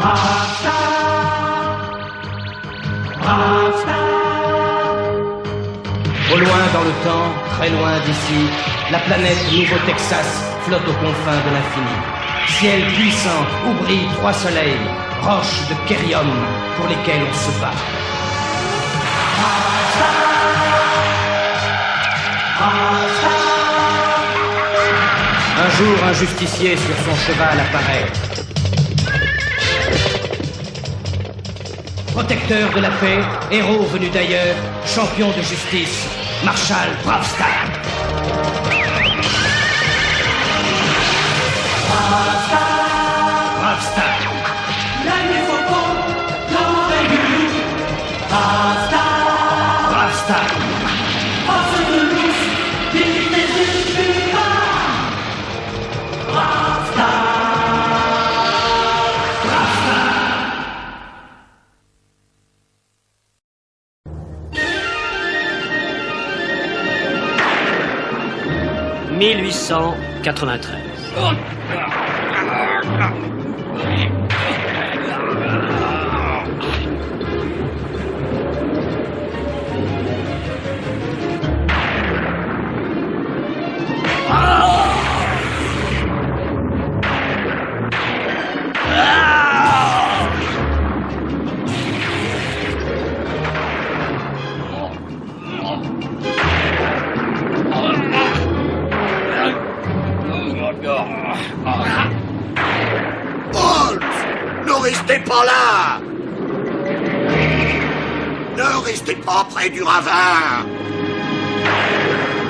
Au loin dans le temps, très loin d'ici, la planète Nouveau-Texas flotte aux confins de l'infini. Ciel puissant où brillent 3 soleils, roches de Kérium pour lesquelles on se bat. Un jour, un justicier sur son cheval apparaît. Protecteur de la paix, héros venu d'ailleurs, champion de justice, Marshal Bravstar. Bravstar. Bravstar. 1893. Restez pas là! Ne restez pas près du ravin!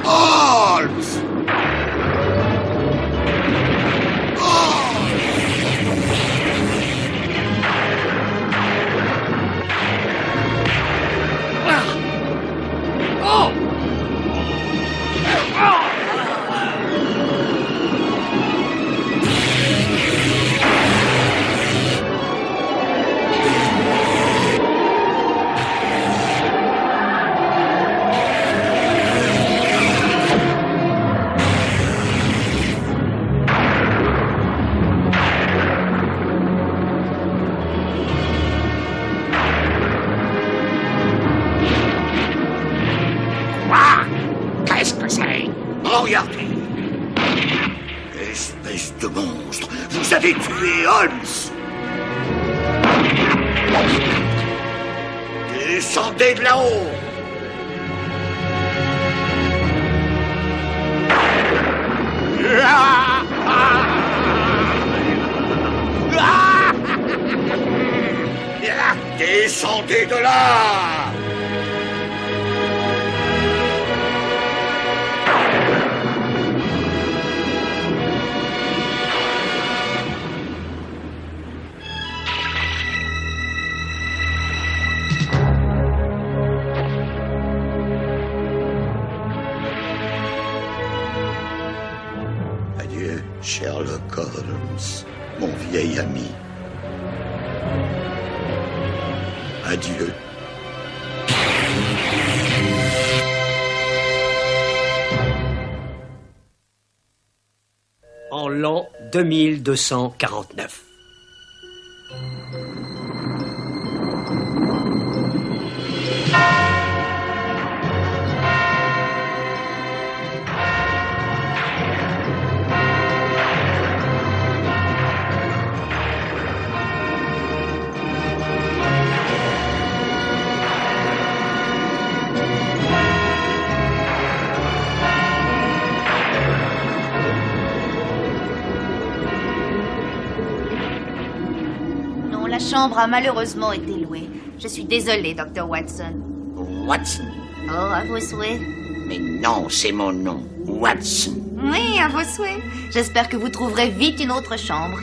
Holmes! Regardez. Espèce de monstre, vous avez tué Holmes. Descendez de là-haut. Descendez de là. Adieu, Sherlock Holmes, mon vieil ami. Adieu. En l'an 2249. La chambre a malheureusement été louée. Je suis désolée, Dr. Watson. Watson? Oh, à vos souhaits. Mais non, c'est mon nom, Watson. Oui, à vos souhaits. J'espère que vous trouverez vite une autre chambre.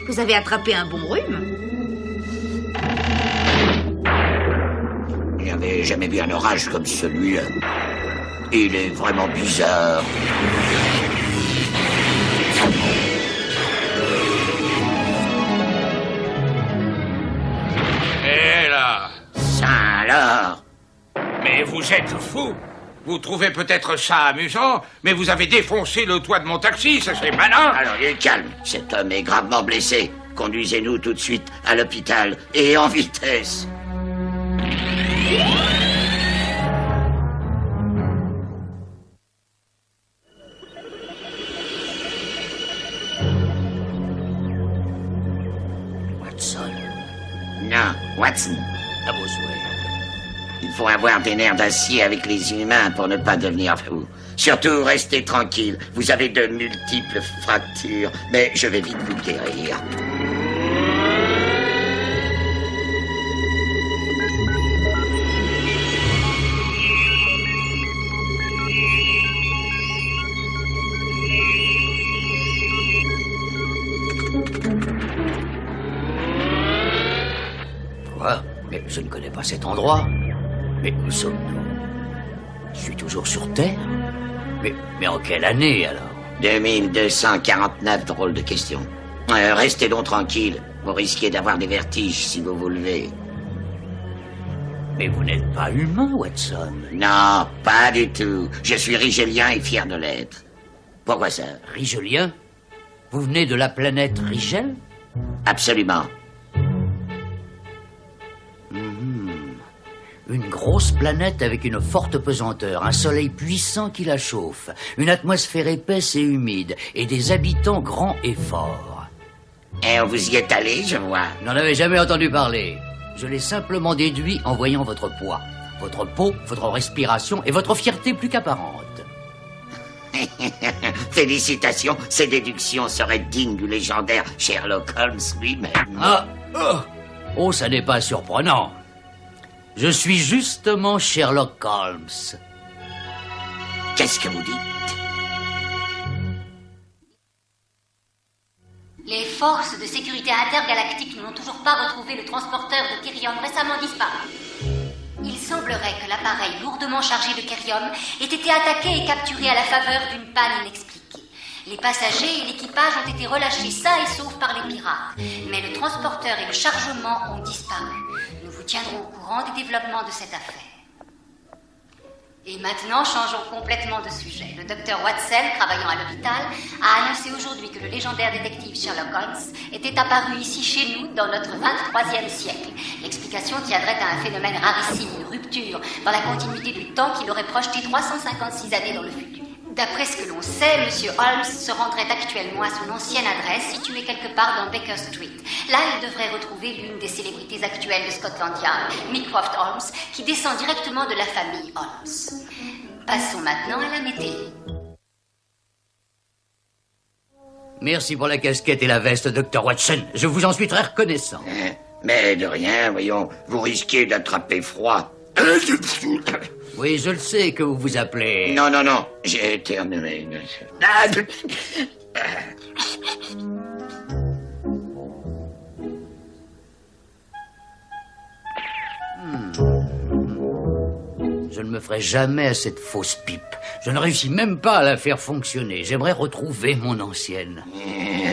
Vous avez attrapé un bon rhume. Je n'avais jamais vu un orage comme celui-là. Il est vraiment bizarre. Et là? Ça alors? Mais vous êtes fou! Vous trouvez peut-être ça amusant, mais vous avez défoncé le toit de mon taxi, ça c'est malin! Alors, il est calme. Cet homme est gravement blessé. Conduisez-nous tout de suite à l'hôpital, et en vitesse. Watson, Non, Watson. à vos souhaits. Il faut avoir des nerfs d'acier avec les humains pour ne pas devenir fou. Surtout, restez tranquille. Vous avez de multiples fractures, mais je vais vite vous guérir. Quoi? Mais je ne connais pas cet endroit. Mais où sommes-nous? Je suis toujours sur Terre? Mais en quelle année, alors? 2249, drôle de question. Restez donc tranquille. Vous risquez d'avoir des vertiges si vous vous levez. Mais vous n'êtes pas humain, Watson. Non, pas du tout. Je suis rigélien et fier de l'être. Pourquoi ça? Rigelien? Vous venez de la planète Rigel? Absolument. Une grosse planète avec une forte pesanteur, un soleil puissant qui la chauffe, une atmosphère épaisse et humide, et des habitants grands et forts. Et vous y êtes allé, je vois. N'en avais jamais entendu parler. Je l'ai simplement déduit en voyant votre poids, votre peau, votre respiration et votre fierté plus qu'apparente. Félicitations, ces déductions seraient dignes du légendaire Sherlock Holmes lui-même. Oh, ça n'est pas surprenant. Je suis justement Sherlock Holmes. Qu'est-ce que vous dites? Les forces de sécurité intergalactiques n'ont toujours pas retrouvé le transporteur de Kérium récemment disparu. Il semblerait que l'appareil lourdement chargé de Kérium ait été attaqué et capturé à la faveur d'une panne inexpliquée. Les passagers et l'équipage ont été relâchés sains et saufs par les pirates, mais le transporteur et le chargement ont disparu. Nous vous tiendrons au courant des développements de cette affaire. Et maintenant, changeons complètement de sujet. Le docteur Watson, travaillant à l'hôpital, a annoncé aujourd'hui que le légendaire détective Sherlock Holmes était apparu ici chez nous dans notre 23e siècle. L'explication tiendrait à un phénomène rarissime, une rupture dans la continuité du temps qui l'aurait projeté 356 années dans le futur. D'après ce que l'on sait, M. Holmes se rendrait actuellement à son ancienne adresse, située quelque part dans Baker Street. Là, il devrait retrouver l'une des célébrités actuelles de Scotland Yard, Mycroft Holmes, qui descend directement de la famille Holmes. Passons maintenant à la météo. Merci pour la casquette et la veste, Dr. Watson. Je vous en suis très reconnaissant. Mais de rien, voyons, vous risquez d'attraper froid. Oui, je le sais que vous vous appelez... Non, j'ai éternué. Je ne me ferai jamais à cette fausse pipe. Je ne réussis même pas à la faire fonctionner. J'aimerais retrouver mon ancienne.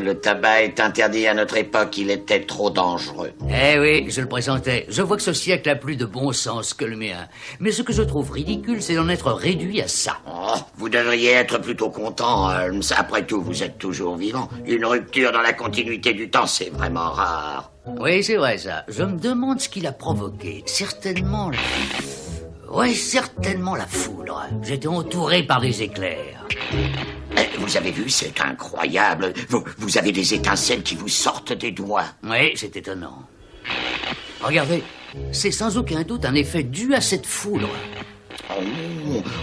Le tabac est interdit à notre époque, il était trop dangereux. Eh oui, je le pressentais. Je vois que ce siècle a plus de bon sens que le mien. Mais ce que je trouve ridicule, c'est d'en être réduit à ça. Oh, vous devriez être plutôt content, Holmes. Après tout, vous êtes toujours vivant. Une rupture dans la continuité du temps, c'est vraiment rare. Oui, c'est vrai ça. Je me demande ce qui l'a provoqué. Certainement la foudre. J'étais entouré par des éclairs. Vous avez vu, c'est incroyable. Vous avez des étincelles qui vous sortent des doigts. Oui, c'est étonnant. Regardez, c'est sans aucun doute un effet dû à cette foudre. Oh,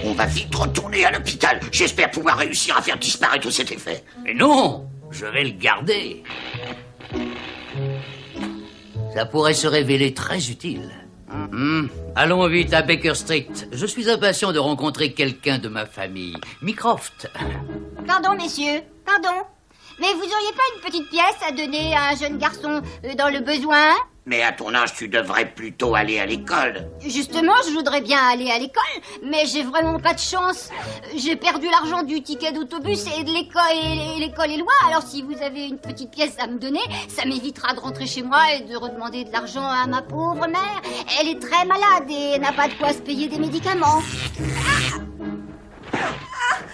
on va vite retourner à l'hôpital. J'espère pouvoir réussir à faire disparaître cet effet. Mais non, je vais le garder. Ça pourrait se révéler très utile. Allons vite à Baker Street. Je suis impatient de rencontrer quelqu'un de ma famille. Mycroft. Pardon, messieurs, pardon. Mais vous auriez pas une petite pièce à donner à un jeune garçon dans le besoin? Mais à ton âge, tu devrais plutôt aller à l'école. Justement, je voudrais bien aller à l'école, mais j'ai vraiment pas de chance. J'ai perdu l'argent du ticket d'autobus et de l'école est loin. Alors si vous avez une petite pièce à me donner, ça m'évitera de rentrer chez moi et de redemander de l'argent à ma pauvre mère. Elle est très malade et n'a pas de quoi se payer des médicaments.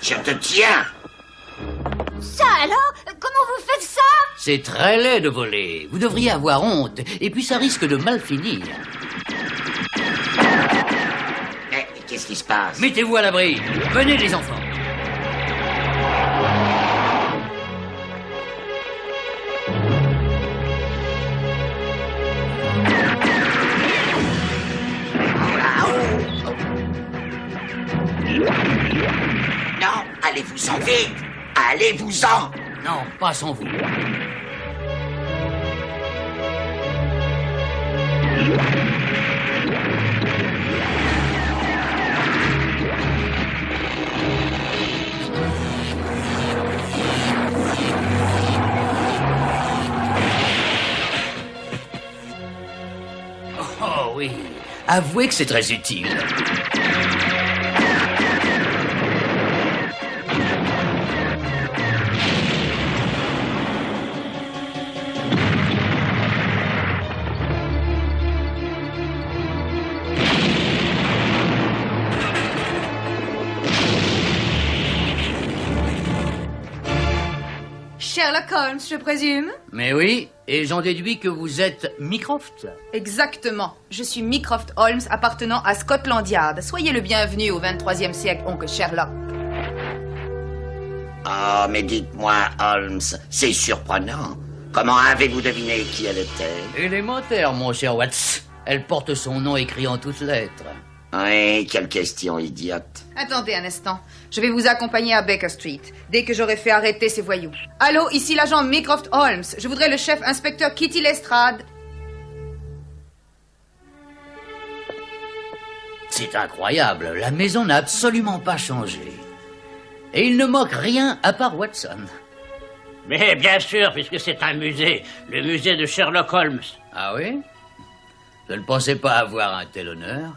Je te tiens. Ça alors? Comment vous faites ça? C'est très laid de voler. Vous devriez avoir honte. Et puis ça risque de mal finir. Mais qu'est-ce qui se passe? Mettez-vous à l'abri. Venez les enfants. Non, allez-vous-en vite! Allez-vous-en! Non, pas sans vous. Oh oui, avouez que c'est très utile. Sherlock Holmes, je présume? Mais oui, et j'en déduis que vous êtes Mycroft. Exactement. Je suis Mycroft Holmes, appartenant à Scotland Yard. Soyez le bienvenu au 23e siècle, oncle Sherlock. Oh, mais dites-moi, Holmes, c'est surprenant. Comment avez-vous deviné qui elle était? Élémentaire, mon cher Watts. Elle porte son nom écrit en toutes lettres. Oui, quelle question idiote. Attendez un instant. Je vais vous accompagner à Baker Street, dès que j'aurai fait arrêter ces voyous. Allô, ici l'agent Mycroft Holmes. Je voudrais le chef inspecteur Kitty Lestrade. C'est incroyable, la maison n'a absolument pas changé. Et il ne manque rien à part Watson. Mais bien sûr, puisque c'est un musée, le musée de Sherlock Holmes. Ah oui? Je ne pensais pas avoir un tel honneur.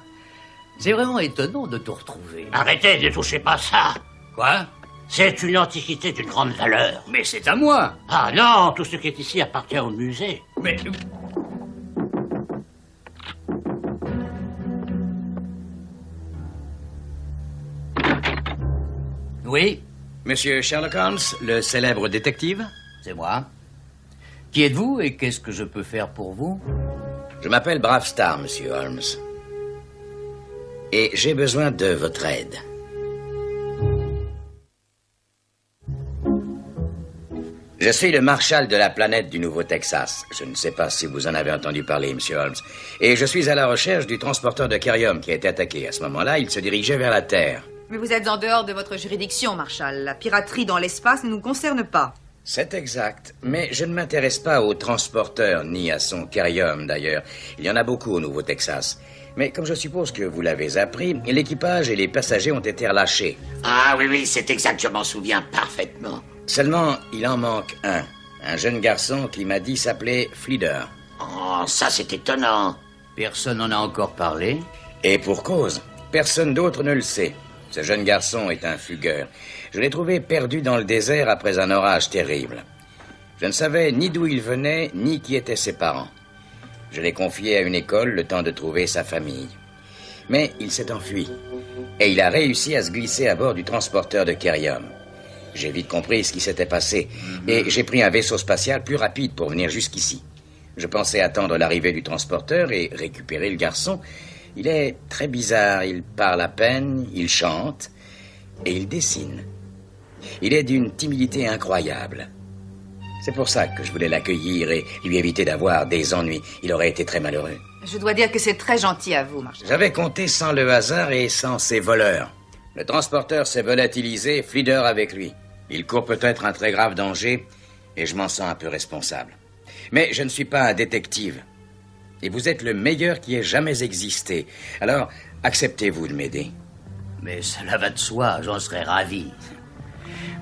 C'est vraiment étonnant de tout retrouver. Arrêtez, ne touchez pas ça. Quoi? C'est une antiquité d'une grande valeur. Mais c'est à moi. Ah non, tout ce qui est ici appartient au musée. Mais... Oui, Monsieur Sherlock Holmes, le célèbre détective? c'est moi. Qui êtes-vous et qu'est-ce que je peux faire pour vous? Je m'appelle Bravestar, Monsieur Holmes. Et j'ai besoin de votre aide. Je suis le marshal de la planète du Nouveau-Texas. Je ne sais pas si vous en avez entendu parler, Monsieur Holmes. Et je suis à la recherche du transporteur de Kerium qui a été attaqué. À ce moment-là, il se dirigeait vers la Terre. Mais vous êtes en dehors de votre juridiction, Marshal. La piraterie dans l'espace ne nous concerne pas. C'est exact. Mais je ne m'intéresse pas au transporteur, ni à son Kerium, d'ailleurs. Il y en a beaucoup au Nouveau-Texas. Mais comme je suppose que vous l'avez appris, l'équipage et les passagers ont été relâchés. Ah oui, c'est exact, je m'en souviens parfaitement. Seulement, il en manque un. Un jeune garçon qui m'a dit s'appeler Fleeder. Oh, ça c'est étonnant. Personne n'en a encore parlé. Et pour cause, personne d'autre ne le sait. Ce jeune garçon est un fugueur. Je l'ai trouvé perdu dans le désert après un orage terrible. Je ne savais ni d'où il venait, ni qui étaient ses parents. Je l'ai confié à une école le temps de trouver sa famille. Mais il s'est enfui. Et il a réussi à se glisser à bord du transporteur de Kerium. J'ai vite compris ce qui s'était passé. Et j'ai pris un vaisseau spatial plus rapide pour venir jusqu'ici. Je pensais attendre l'arrivée du transporteur et récupérer le garçon. Il est très bizarre. Il parle à peine, il chante et il dessine. Il est d'une timidité incroyable. C'est pour ça que je voulais l'accueillir et lui éviter d'avoir des ennuis. Il aurait été très malheureux. Je dois dire que c'est très gentil à vous, Marshal. J'avais compté sans le hasard et sans ses voleurs. Le transporteur s'est volatilisé, Fleeder avec lui. Il court peut-être un très grave danger et je m'en sens un peu responsable. Mais je ne suis pas un détective. Et vous êtes le meilleur qui ait jamais existé. Alors, acceptez-vous de m'aider? Mais cela va de soi, j'en serais ravi.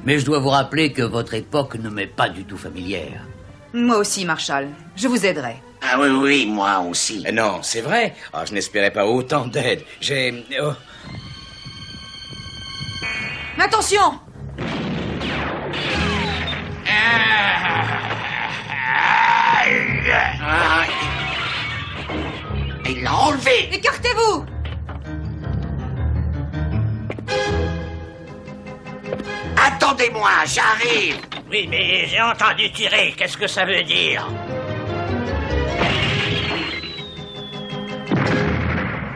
Mais je dois vous rappeler que votre époque ne m'est pas du tout familière. Moi aussi, Marshal. Je vous aiderai. Ah oui, moi aussi. Non, c'est vrai. Oh, je n'espérais pas autant d'aide. Oh. Attention! Il l'a enlevé. Écartez-vous! Attends. attendez-moi, j'arrive. Oui, mais j'ai entendu tirer. Qu'est-ce que ça veut dire?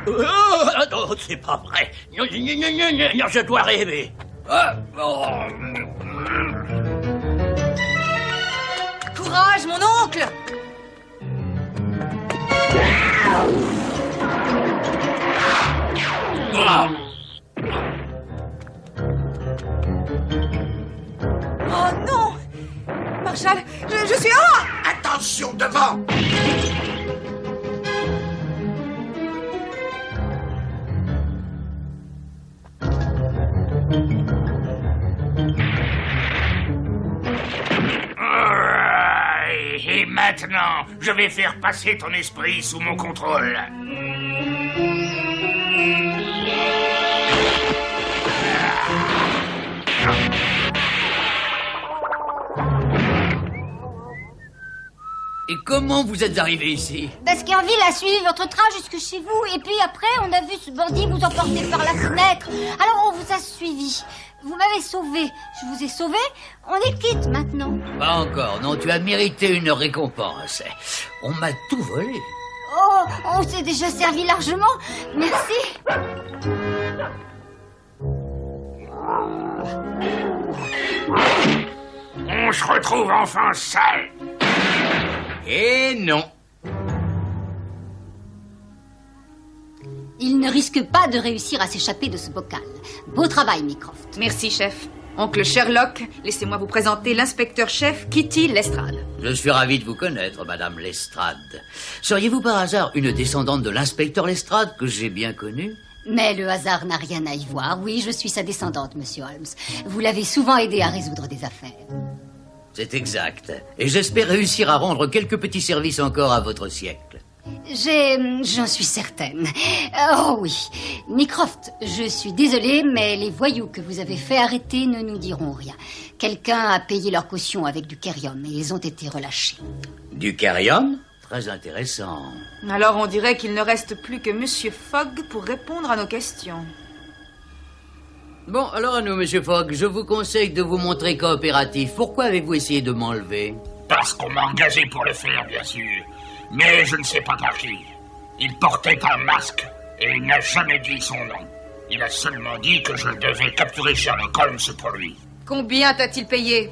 Oh, c'est pas vrai. Non, je dois rêver. Courage, mon oncle! Oh non! Marshall, je suis... Ah! Attention, devant! Et maintenant, je vais faire passer ton esprit sous mon contrôle. Et comment vous êtes arrivé ici? Baskerville a suivi votre train jusque chez vous, et puis après, on a vu ce bandit vous emporter par la fenêtre. Alors on vous a suivi. Vous m'avez sauvé. Je vous ai sauvé. On est quitte maintenant. Pas encore, non, tu as mérité une récompense. On m'a tout volé. Oh, on s'est déjà servi largement. Merci. On se retrouve enfin seul. Et non. Il ne risque pas de réussir à s'échapper de ce bocal. Beau travail, Mycroft. Merci, chef. Oncle Sherlock, laissez-moi vous présenter l'inspecteur-chef Kitty Lestrade. Je suis ravi de vous connaître, Madame Lestrade. Seriez-vous par hasard une descendante de l'inspecteur Lestrade que j'ai bien connu? Mais le hasard n'a rien à y voir. Oui, je suis sa descendante, Monsieur Holmes. Vous l'avez souvent aidé à résoudre des affaires. C'est exact. Et j'espère réussir à rendre quelques petits services encore à votre siècle. J'en suis certaine. Oh oui. Mycroft, je suis désolée, mais les voyous que vous avez fait arrêter ne nous diront rien. Quelqu'un a payé leur caution avec du kérium et ils ont été relâchés. Du kérium? Très intéressant. Alors on dirait qu'il ne reste plus que Monsieur Fogg pour répondre à nos questions. Bon, alors à nous, Monsieur Fogg, je vous conseille de vous montrer coopératif. Pourquoi avez-vous essayé de m'enlever? Parce qu'on m'a engagé pour le faire, bien sûr. Mais je ne sais pas par qui. Il portait un masque et il n'a jamais dit son nom. Il a seulement dit que je devais capturer Sherlock Holmes pour lui. Combien t'a-t-il payé?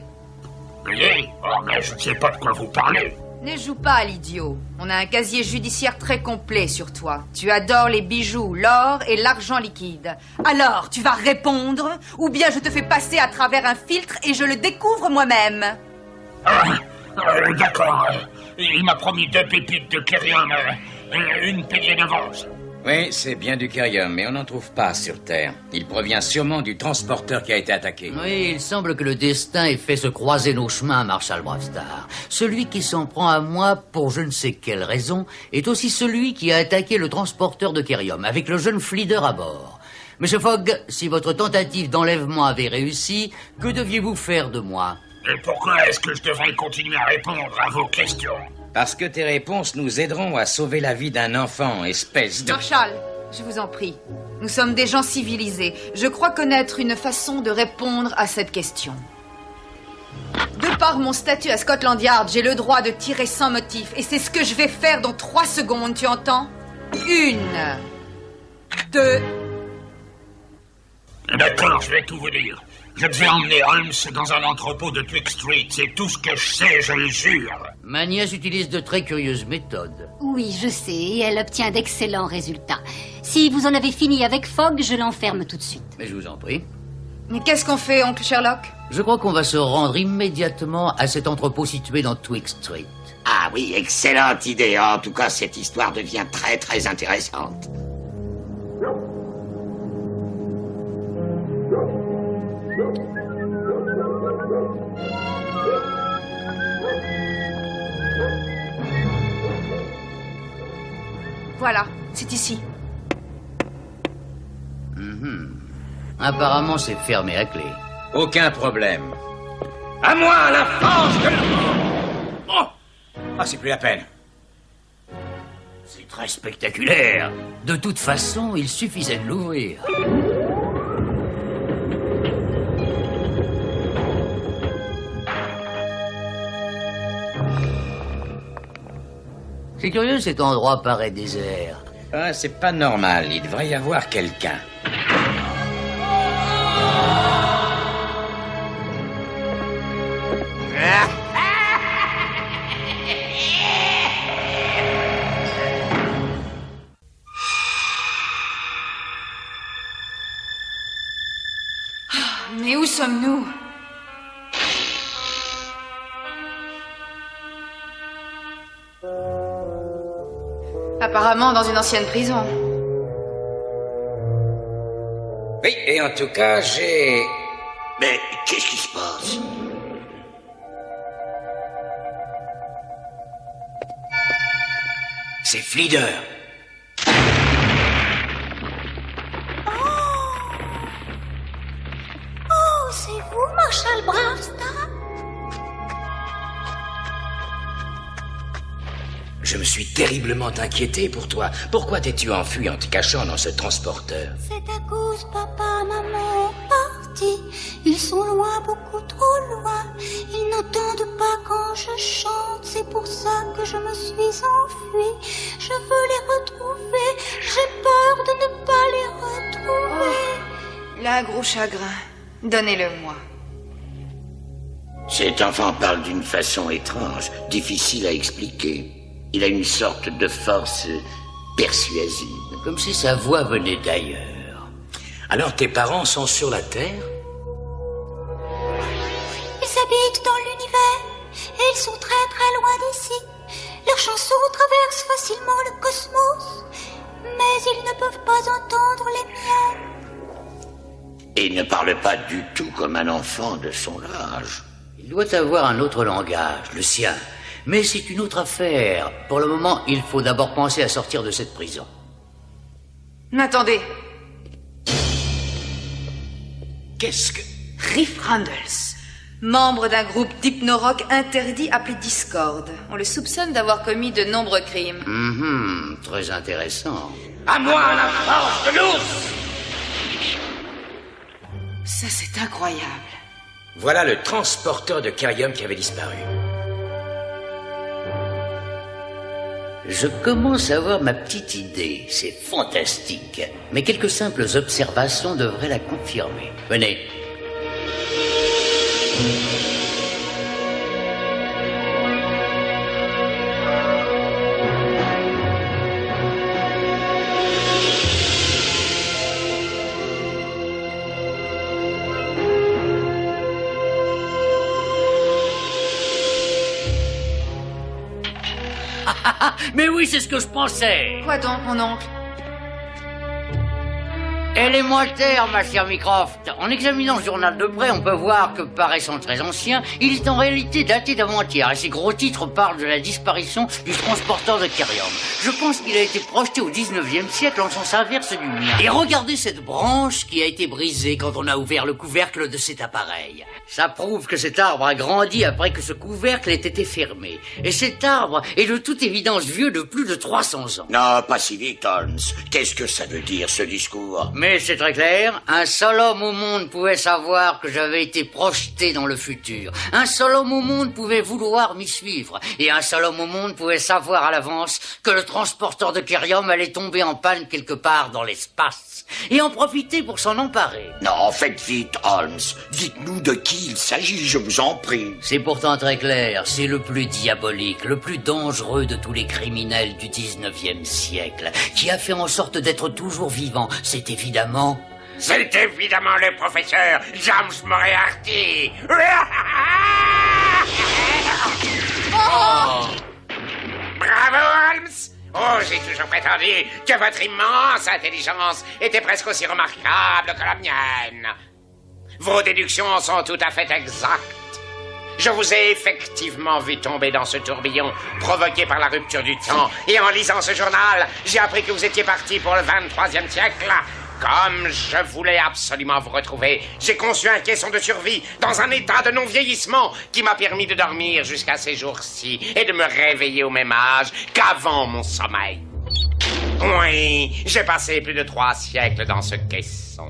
Payé? Oh, mais je ne sais pas de quoi vous parlez. Ne joue pas à l'idiot. On a un casier judiciaire très complet sur toi. Tu adores les bijoux, l'or et l'argent liquide. Alors, tu vas répondre, ou bien je te fais passer à travers un filtre et je le découvre moi-même. D'accord. Il m'a promis 2 pépites de kérium et une peignée d'avance. Oui, c'est bien du kérium, mais on n'en trouve pas sur Terre. Il provient sûrement du transporteur qui a été attaqué. Oui, il semble que le destin ait fait se croiser nos chemins, Marshal Bravestar. Celui qui s'en prend à moi, pour je ne sais quelle raison, est aussi celui qui a attaqué le transporteur de kérium, avec le jeune Fleeder à bord. Monsieur Fogg, si votre tentative d'enlèvement avait réussi, que deviez-vous faire de moi? Et pourquoi est-ce que je devrais continuer à répondre à vos questions? Parce que tes réponses nous aideront à sauver la vie d'un enfant, espèce de... Marshal, je vous en prie. Nous sommes des gens civilisés. Je crois connaître une façon de répondre à cette question. De par mon statut à Scotland Yard, j'ai le droit de tirer sans motif. Et c'est ce que je vais faire dans 3 secondes, tu entends? 1, 2... D'accord, je vais tout vous dire. Je devais emmener Holmes dans un entrepôt de Twig Street. C'est tout ce que je sais, je le jure. Ma nièce utilise de très curieuses méthodes. Oui, je sais, et elle obtient d'excellents résultats. Si vous en avez fini avec Fogg, je l'enferme tout de suite. Mais je vous en prie. Mais qu'est-ce qu'on fait, oncle Sherlock? Je crois qu'on va se rendre immédiatement à cet entrepôt situé dans Twig Street. Ah oui, excellente idée. En tout cas, cette histoire devient très, très intéressante. Voilà, c'est ici. Apparemment, c'est fermé à clé. Aucun problème. À moi, la force de... Oh! Ah, c'est plus la peine. C'est très spectaculaire. De toute façon, il suffisait de l'ouvrir. C'est curieux, cet endroit paraît désert. Ah, c'est pas normal. Il devrait y avoir quelqu'un. Mais où sommes-nous? Apparemment dans une ancienne prison. Oui, et en tout cas, j'ai... Mais qu'est-ce qui se passe? C'est Flieder. Oh, c'est vous, Marshal Bravestar? Je me suis terriblement inquiété pour toi. Pourquoi t'es-tu enfui en te cachant dans ce transporteur? C'est à cause papa, maman partis. Ils sont loin, beaucoup trop loin. Ils n'entendent pas quand je chante. C'est pour ça que je me suis enfuie. Je veux les retrouver. J'ai peur de ne pas les retrouver. Oh, là, gros chagrin. Donnez-le-moi. Cet enfant parle d'une façon étrange, difficile à expliquer. Il a une sorte de force persuasive. Comme si sa voix venait d'ailleurs. Alors tes parents sont sur la Terre? Ils habitent dans l'univers et ils sont très très loin d'ici. Leurs chansons traversent facilement le cosmos, mais ils ne peuvent pas entendre les miennes. Et il ne parle pas du tout comme un enfant de son âge. Il doit avoir un autre langage, le sien. Mais c'est une autre affaire. Pour le moment, il faut d'abord penser à sortir de cette prison. Attendez. Qu'est-ce que... Riff Randles, membre d'un groupe d'hypno-rock interdit appelé Discord. On le soupçonne d'avoir commis de nombreux crimes. Très intéressant. À moi la force de l'ours! Ça, c'est incroyable. Voilà le transporteur de Kerium qui avait disparu. Je commence à avoir ma petite idée. C'est fantastique. Mais quelques simples observations devraient la confirmer. Venez. Mais oui, c'est ce que je pensais. Quoi donc, mon oncle? Élémentaire, ma chère Mycroft. En examinant le journal de près, on peut voir que, paraissant très ancien, il est en réalité daté d'avant-hier. Et ses gros titres parlent de la disparition du transporteur de Kerium. Je pense qu'il a été projeté au 19e siècle en sens inverse du mien. Et regardez cette branche qui a été brisée quand on a ouvert le couvercle de cet appareil. Ça prouve que cet arbre a grandi après que ce couvercle ait été fermé. Et cet arbre est de toute évidence vieux de plus de 300 ans. Non, pas si vite, Holmes. Qu'est-ce que ça veut dire, ce discours? Mais c'est très clair. Un seul homme au monde pouvait savoir que j'avais été projeté dans le futur. Un seul homme au monde pouvait vouloir m'y suivre. Et un seul homme au monde pouvait savoir à l'avance que le transporteur de Kerium allait tomber en panne quelque part dans l'espace. Et en profiter pour s'en emparer. Non, faites vite, Holmes. Dites-nous de qui il s'agit, je vous en prie. C'est pourtant très clair. C'est le plus diabolique, le plus dangereux de tous les criminels du 19e siècle, qui a fait en sorte d'être toujours vivant. C'est évidemment le professeur James Moriarty. Oh! Bravo, Holmes! Oh, j'ai toujours prétendu que votre immense intelligence était presque aussi remarquable que la mienne. Vos déductions sont tout à fait exactes. Je vous ai effectivement vu tomber dans ce tourbillon provoqué par la rupture du temps. Et en lisant ce journal, j'ai appris que vous étiez parti pour le 23e siècle. Comme je voulais absolument vous retrouver, j'ai conçu un caisson de survie dans un état de non-vieillissement qui m'a permis de dormir jusqu'à ces jours-ci et de me réveiller au même âge qu'avant mon sommeil. Oui, j'ai passé plus de 3 siècles dans ce caisson.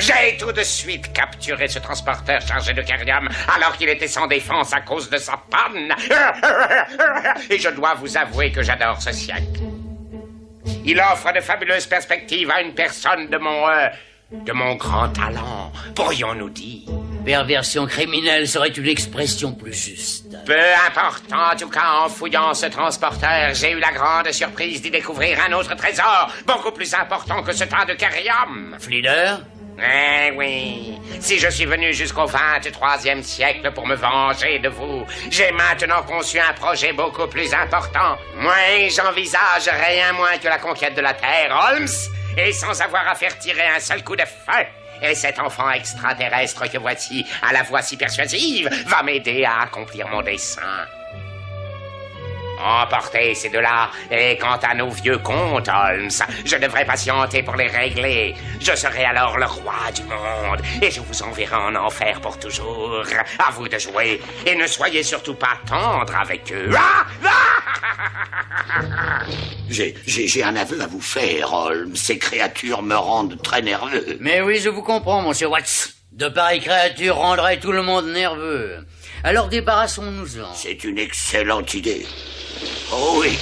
J'ai tout de suite capturé ce transporteur chargé de Kerium alors qu'il était sans défense à cause de sa panne. Et je dois vous avouer que j'adore ce siècle. Il offre de fabuleuses perspectives à une personne de mon grand talent, pourrions-nous dire. Perversion criminelle serait une expression plus juste. Peu importe, en tout cas, en fouillant ce transporteur, j'ai eu la grande surprise d'y découvrir un autre trésor, beaucoup plus important que ce tas de Kerium. Flieder? Eh oui, si je suis venu jusqu'au 23e siècle pour me venger de vous, j'ai maintenant conçu un projet beaucoup plus important. Moi, j'envisage rien moins que la conquête de la Terre, Holmes, et sans avoir à faire tirer un seul coup de feu. Et cet enfant extraterrestre que voici, à la voix si persuasive, va m'aider à accomplir mon dessein. Emportez ces deux-là, et quant à nos vieux comptes, Holmes, je devrais patienter pour les régler. Je serai alors le roi du monde, et je vous enverrai en enfer pour toujours. À vous de jouer, et ne soyez surtout pas tendre avec eux. J'ai un aveu à vous faire, Holmes. Ces créatures me rendent très nerveux. Mais oui, je vous comprends, monsieur Watts. De pareilles créatures rendraient tout le monde nerveux. Alors débarrassons-nous-en. C'est une excellente idée. Oh oui.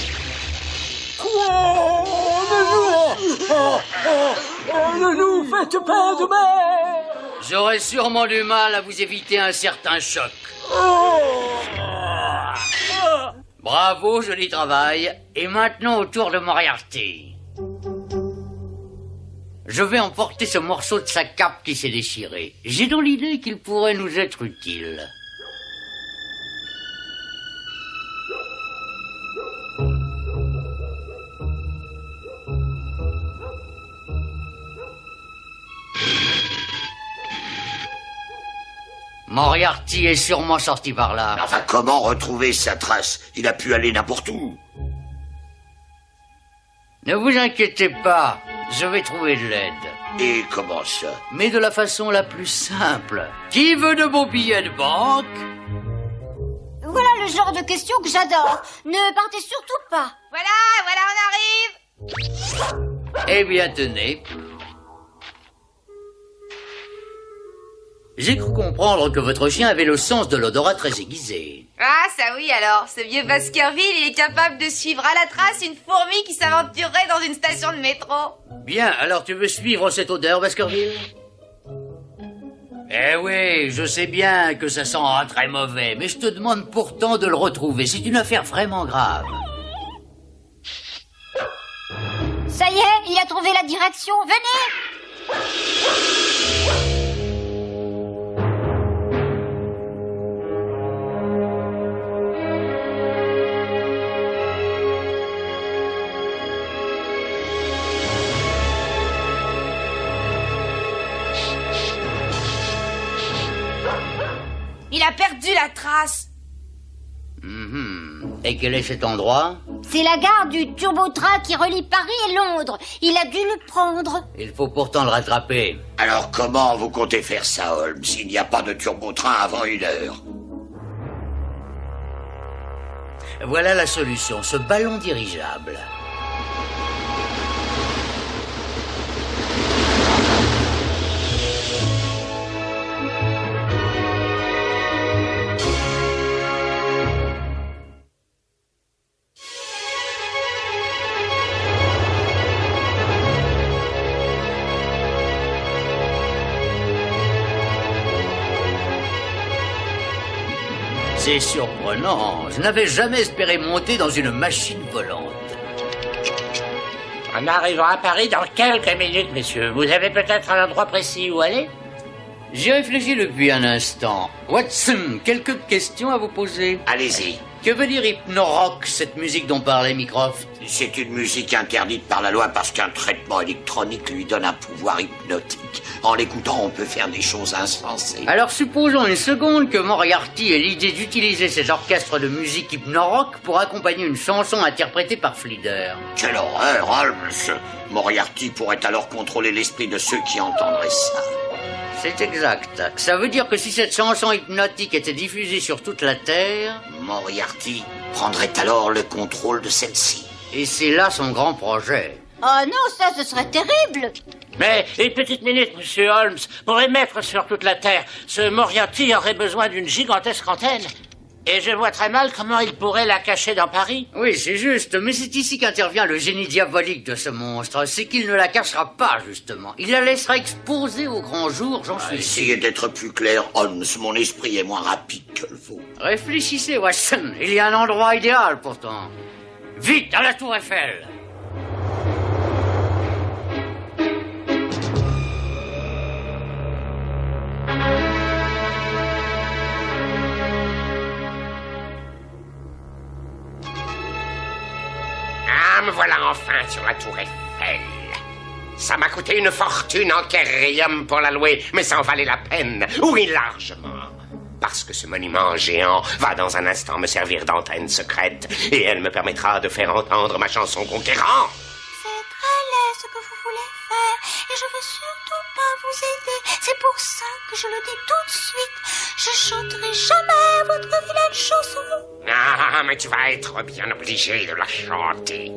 Ne nous faites pas de mal. J'aurais sûrement du mal à vous éviter un certain choc. Bravo, joli travail. Et maintenant au tour de Moriarty. Je vais emporter ce morceau de sa cape qui s'est déchiré. J'ai dans l'idée qu'il pourrait nous être utile. Moriarty est sûrement sorti par là. Enfin, comment retrouver sa trace? Il a pu aller n'importe où. Ne vous inquiétez pas, je vais trouver de l'aide. Et comment ça? Mais de la façon la plus simple. Qui veut de beaux billets de banque? Voilà le genre de question que j'adore. Ne partez surtout pas. Voilà, on arrive. Eh bien, tenez. J'ai cru comprendre que votre chien avait le sens de l'odorat très aiguisé. Ah, ça oui alors. Ce vieux Baskerville, il est capable de suivre à la trace une fourmi qui s'aventurerait dans une station de métro. Bien, alors tu veux suivre cette odeur, Baskerville? Eh oui, je sais bien que ça sent très mauvais, mais je te demande pourtant de le retrouver. C'est une affaire vraiment grave. Ça y est, il a trouvé la direction. Venez! Il a perdu la trace. Et quel est cet endroit? C'est la gare du turbotrain qui relie Paris et Londres. Il a dû le prendre. Il faut pourtant le rattraper. Alors comment vous comptez faire ça, Holmes? Il n'y a pas de turbotrain avant 1 heure. Voilà la solution, ce ballon dirigeable. C'est surprenant. Je n'avais jamais espéré monter dans une machine volante. On arrivera à Paris dans quelques minutes, messieurs. Vous avez peut-être un endroit précis où aller? J'y réfléchis depuis un instant. Watson, quelques questions à vous poser. Allez-y. Que veut dire hypnorock, cette musique dont parlait Mycroft? C'est une musique interdite par la loi parce qu'un traitement électronique lui donne un pouvoir hypnotique. En l'écoutant, on peut faire des choses insensées. Alors supposons une seconde que Moriarty ait l'idée d'utiliser ces orchestres de musique hypnorock pour accompagner une chanson interprétée par Flieder. Quelle horreur, Holmes! Moriarty pourrait alors contrôler l'esprit de ceux qui entendraient ça. C'est exact. Ça veut dire que si cette chanson hypnotique était diffusée sur toute la Terre... Moriarty prendrait alors le contrôle de celle-ci. Et c'est là son grand projet. Oh non, ça, ce serait terrible. Mais une petite minute, monsieur Holmes. Pour émettre sur toute la Terre, ce Moriarty aurait besoin d'une gigantesque antenne. Et je vois très mal comment il pourrait la cacher dans Paris. Oui, c'est juste, mais c'est ici qu'intervient le génie diabolique de ce monstre. C'est qu'il ne la cachera pas, justement. Il la laissera exposer au grand jour, j'en suis sûr. Essayez d'être plus clair, Holmes. Mon esprit est moins rapide que le vôtre. Réfléchissez, Watson. Il y a un endroit idéal, pourtant. Vite, à la Tour Eiffel. Ah, me voilà enfin sur la Tour Eiffel. Ça m'a coûté une fortune en kérium pour la louer, mais ça en valait la peine. Oui, largement. Parce que ce monument géant va dans un instant me servir d'antenne secrète et elle me permettra de faire entendre ma chanson conquérant. C'est très laid ce que vous voulez faire et je veux surtout pas vous aider. C'est pour ça que je le dis tout de suite. Je chanterai jamais votre vilaine chanson. Ah, mais tu vas être bien obligé de la chanter.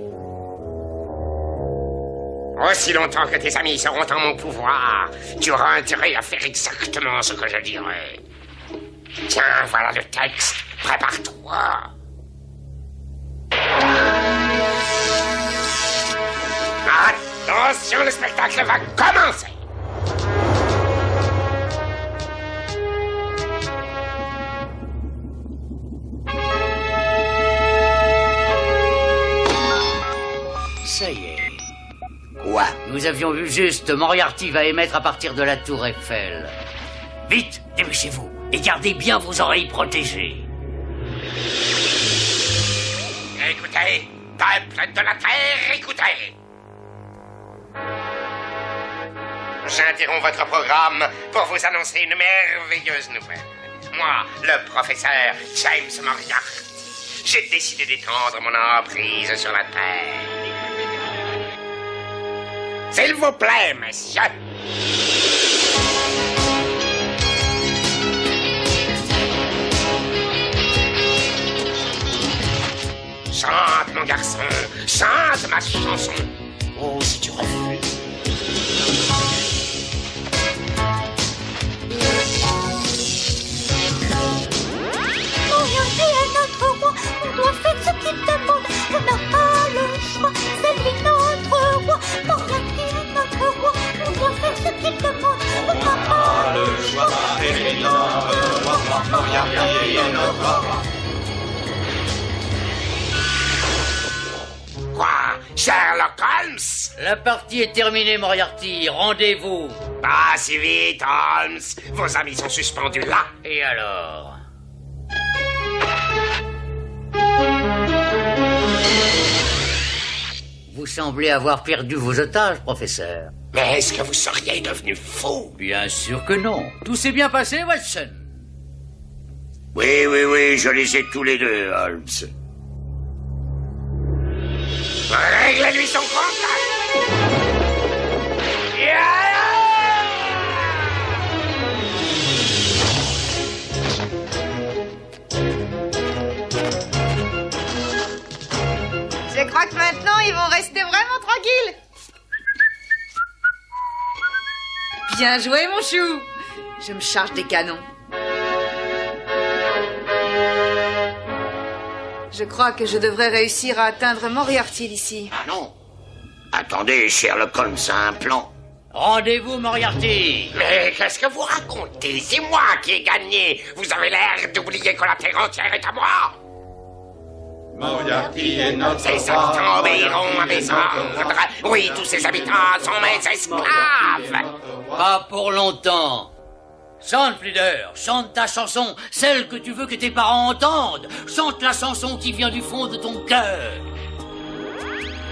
Aussi longtemps que tes amis seront en mon pouvoir, tu auras intérêt à faire exactement ce que je dirai. Tiens, voilà le texte. Prépare-toi. Attention, le spectacle va commencer. Ça y est. Quoi? Nous avions vu juste. Moriarty va émettre à partir de la Tour Eiffel. Vite, dépêchez-vous. Et gardez bien vos oreilles protégées. Écoutez, peuple de la Terre, écoutez. J'interromps votre programme pour vous annoncer une merveilleuse nouvelle. Moi, le professeur James Moriarty, j'ai décidé d'étendre mon emprise sur la Terre. S'il vous plaît, messieurs. Chante, mon garçon, chante ma chanson. Oh, si tu refuses. Moriarty est notre roi, on doit faire ce qu'il demande. On n'a pas le choix, c'est lui notre roi. Moriarty est notre roi, on doit faire ce qu'il demande. On n'a pas le choix, c'est lui notre roi. Moriarty est notre roi. Quoi, Sherlock Holmes? La partie est terminée, Moriarty. Rendez-vous. Pas si vite, Holmes. Vos amis sont suspendus là. Et alors? Vous semblez avoir perdu vos otages, professeur. Mais est-ce que vous seriez devenu fou? Bien sûr que non. Tout s'est bien passé, Watson. Oui, je les ai tous les deux, Holmes. Règle-lui son compte. Je crois que maintenant, ils vont rester vraiment tranquilles. Bien joué, mon chou. Je me charge des canons. Je crois que je devrais réussir à atteindre Moriarty d'ici. Ah non. Attendez, Sherlock Holmes a un plan. Rendez-vous, Moriarty. Mais qu'est-ce que vous racontez? C'est moi qui ai gagné. Vous avez l'air d'oublier que la terre entière est à moi. Moriarty est notre roi. Ces habitants obéiront à mes ordres. Oui, tous ces habitants sont mes esclaves. Pas pour longtemps. Chante, Flider, chante ta chanson, celle que tu veux que tes parents entendent. Chante la chanson qui vient du fond de ton cœur.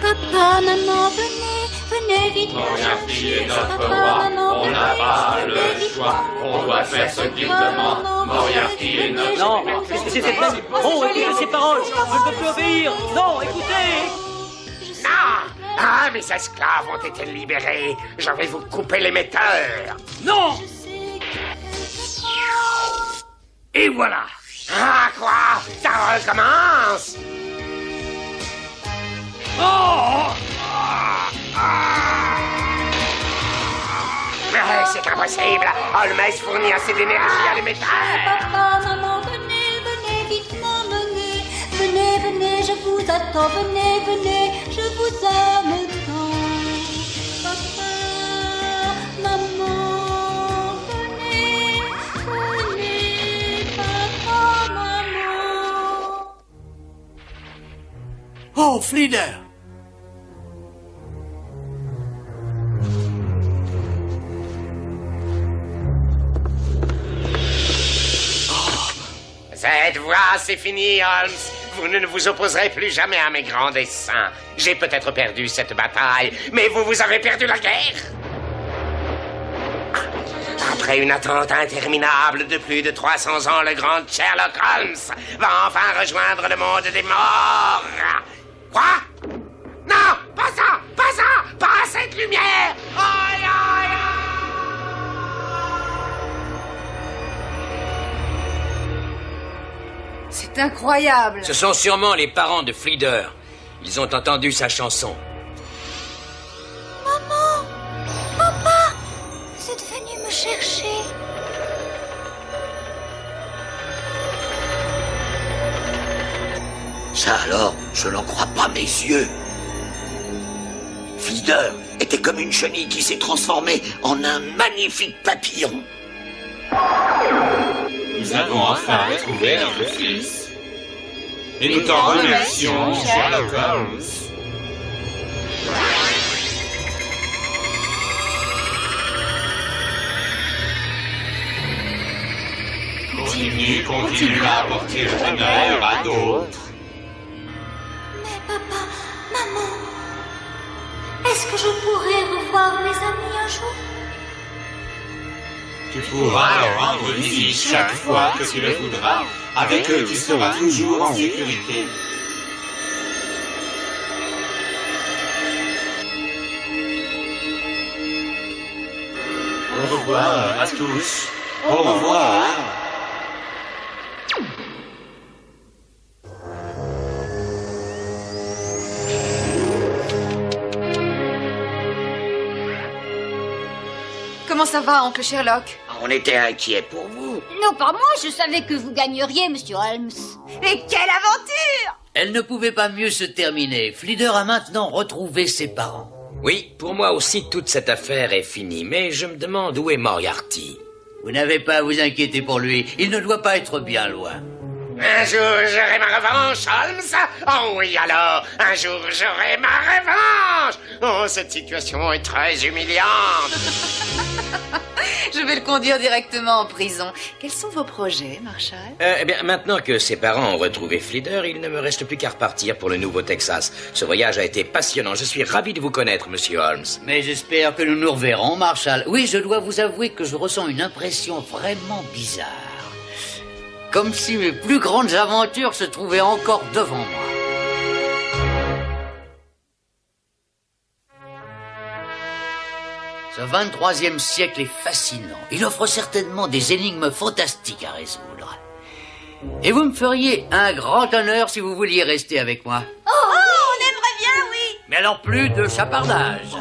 Papa, maman, venez vite. Moriarty est notre roi, on n'a pas le choix. On doit faire ce qu'il demande. Moriarty est notre roi. Non, qu'est-ce que c'est cette peine? Oh, écoutez ces paroles, je ne peux plus obéir. Non, écoutez. Non. Ah, mes esclaves ont été libérés. Je vais vous couper l'émetteur. Non. Et voilà. Ah, quoi? Ça recommence. Oh! possible. Holmes fournit assez d'énergie à l'émetteur. Papa, maman, venez, venez, vite m'emmener. Venez, venez, je vous attends. Venez, venez, je vous aime tant. Papa, maman, venez, venez, papa, maman. Oh, Flieder! Cette voix, c'est fini, Holmes. Vous ne vous opposerez plus jamais à mes grands desseins. J'ai peut-être perdu cette bataille, mais vous avez perdu la guerre. Après une attente interminable de plus de 300 ans, le grand Sherlock Holmes va enfin rejoindre le monde des morts. Quoi? Non, pas ça, pas ça, pas cette lumière. Aïe, aïe, aïe. C'est incroyable. Ce sont sûrement les parents de Flieder. Ils ont entendu sa chanson. Maman, papa, vous êtes venu me chercher. Ça alors, je n'en crois pas mes yeux. Flieder était comme une chenille qui s'est transformée en un magnifique papillon. Nous avons enfin retrouvé notre fils. Et nous t'en remercions, Sherlock Holmes. Continue à apporter l'honneur à d'autres. Mais papa, maman, est-ce que je pourrais revoir mes amis un jour? Tu pourras leur rendre visite chaque fois que tu le voudras. Avec eux, tu seras toujours en sécurité. Au revoir à tous. Au revoir. Comment ça va, oncle Sherlock? On était inquiets pour vous. Non, pas moi, je savais que vous gagneriez, monsieur Holmes. Et quelle aventure! Elle ne pouvait pas mieux se terminer. Flieder a maintenant retrouvé ses parents. Oui, pour moi aussi, toute cette affaire est finie. Mais je me demande où est Moriarty. Vous n'avez pas à vous inquiéter pour lui. Il ne doit pas être bien loin. Un jour, j'aurai ma revanche, Holmes. Oh oui, alors, un jour, j'aurai ma revanche. Oh, cette situation est très humiliante. Je vais le conduire directement en prison. Quels sont vos projets, Marshall? Eh bien, maintenant que ses parents ont retrouvé Flieder, il ne me reste plus qu'à repartir pour le Nouveau-Texas. Ce voyage a été passionnant. Je suis ravi de vous connaître, monsieur Holmes. Mais j'espère que nous nous reverrons, Marshall. Oui, je dois vous avouer que je ressens une impression vraiment bizarre. Comme si mes plus grandes aventures se trouvaient encore devant moi. Ce 23e siècle est fascinant. Il offre certainement des énigmes fantastiques à résoudre. Et vous me feriez un grand honneur si vous vouliez rester avec moi. Oh, on aimerait bien, oui. Mais alors plus de chapardage.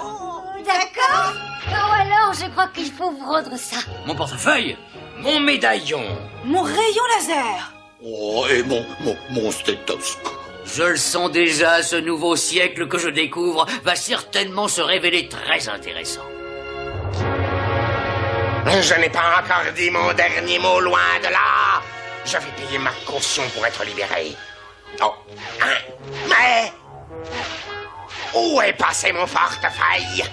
D'accord. Oh, alors, je crois qu'il faut vous rendre ça. Mon portefeuille. Mon médaillon. Mon rayon laser. Oh, et mon stéthoscope. Je le sens déjà, ce nouveau siècle que je découvre va certainement se révéler très intéressant. Je n'ai pas encore dit mon dernier mot, loin de là. Je vais payer ma caution pour être libéré. Oh, hein, mais... Où est passé mon portefeuille?